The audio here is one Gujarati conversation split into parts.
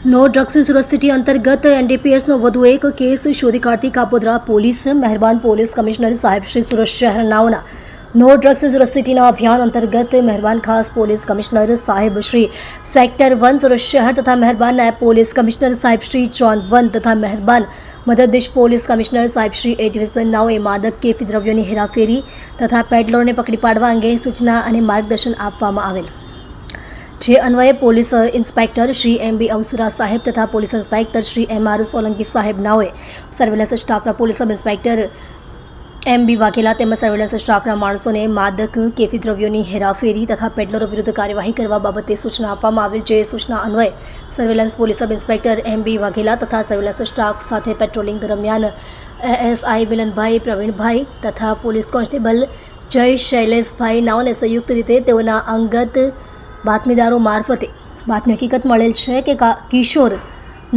નો ડ્રગ્સ સુરત સિટી અંતર્ગત એનડીપીએસનો વધુ એક કેસ શોધી કાઢતી કાપોદ્રા પોલીસ મહેરબાન પોલીસ કમિશનર સાહેબ શ્રી સુરત શહેરનાઓના નો ડ્રગ્સ સુરત સિટીના અભિયાન અંતર્ગત મહેરબાન ખાસ પોલીસ કમિશનર સાહેબ શ્રી સેક્ટર 1 સુરત શહેર તથા મહેરબાન નાયબ પોલીસ કમિશનર સાહેબ શ્રી ઝોન 1 તથા મહેરબાન મદદનીશ પોલીસ કમિશનર સાહેબ શ્રી એ ડિવિઝન નાઓએ માદક કેફી દ્રવ્યોની હેરાફેરી તથા પેડલરોને પકડી પાડવા અંગે સૂચના અને માર્ગદર્શન આપવામાં આવેલ, જે અન્વયે પોલીસ ઇન્સ્પેક્ટર શ્રી એમ.બી. અવસુરા સાહેબ તથા પોલીસ ઇન્સ્પેક્ટર શ્રી એમ.આર. સોલંકી સાહેબ નાઓએ સર્વેલન્સ સ્ટાફના police sub inspector M B. Vaghela તેમજ સર્વેલન્સ સ્ટાફના માણસોને માદક કેફી દ્રવ્યોની હેરાફેરી તથા પેડલરો વિરુદ્ધ કાર્યવાહી કરવા બાબતે સૂચના આપવામાં આવેલ, જે સૂચના અન્વયે surveillance police sub inspector M B. Vaghela તથા સર્વેલન્સ સ્ટાફ સાથે પેટ્રોલિંગ દરમિયાન એએસઆઈ મિલનભાઈ પ્રવીણભાઈ તથા પોલીસ કોન્સ્ટેબલ જય શૈલેષભાઈ નાઓને સંયુક્ત રીતે તેઓના અંગત બાતમીદારો મારફતે બાતમી હકીકત મળેલ છે કે કિશોર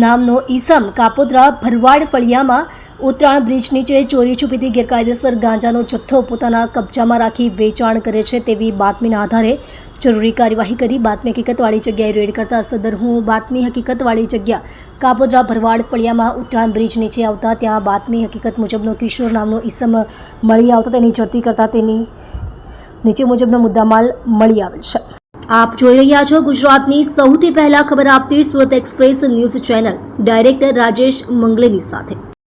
નામનો ઈસમ કાપોદ્રા ભરવાડ ફળિયામાં ઉત્તરાયણ બ્રિજ નીચે ચોરી છુપીથી ગેરકાયદેસર ગાંજાનો જથ્થો પોતાના કબજામાં રાખી વેચાણ કરે છે તેવી બાતમીના આધારે જરૂરી કાર્યવાહી કરી બાતમી હકીકતવાળી જગ્યાએ રેડ કરતા સદરહું બાતમી હકીકતવાળી જગ્યા કાપોદ્રા ભરવાડ ફળિયામાં ઉત્તરાયણ બ્રિજ નીચે આવતા ત્યાં બાતમી હકીકત મુજબનો કિશોર નામનો ઈસમ મળી આવતા તેની ઝડપી કરતા તેની નીચે મુજબનો મુદ્દામાલ મળી આવેલ છે। આપ જોઈ રહ્યા છો ગુજરાતની સૌથી પહેલા ખબર આપતી Surat express news channel director Rajesh મંગલેની સાથે।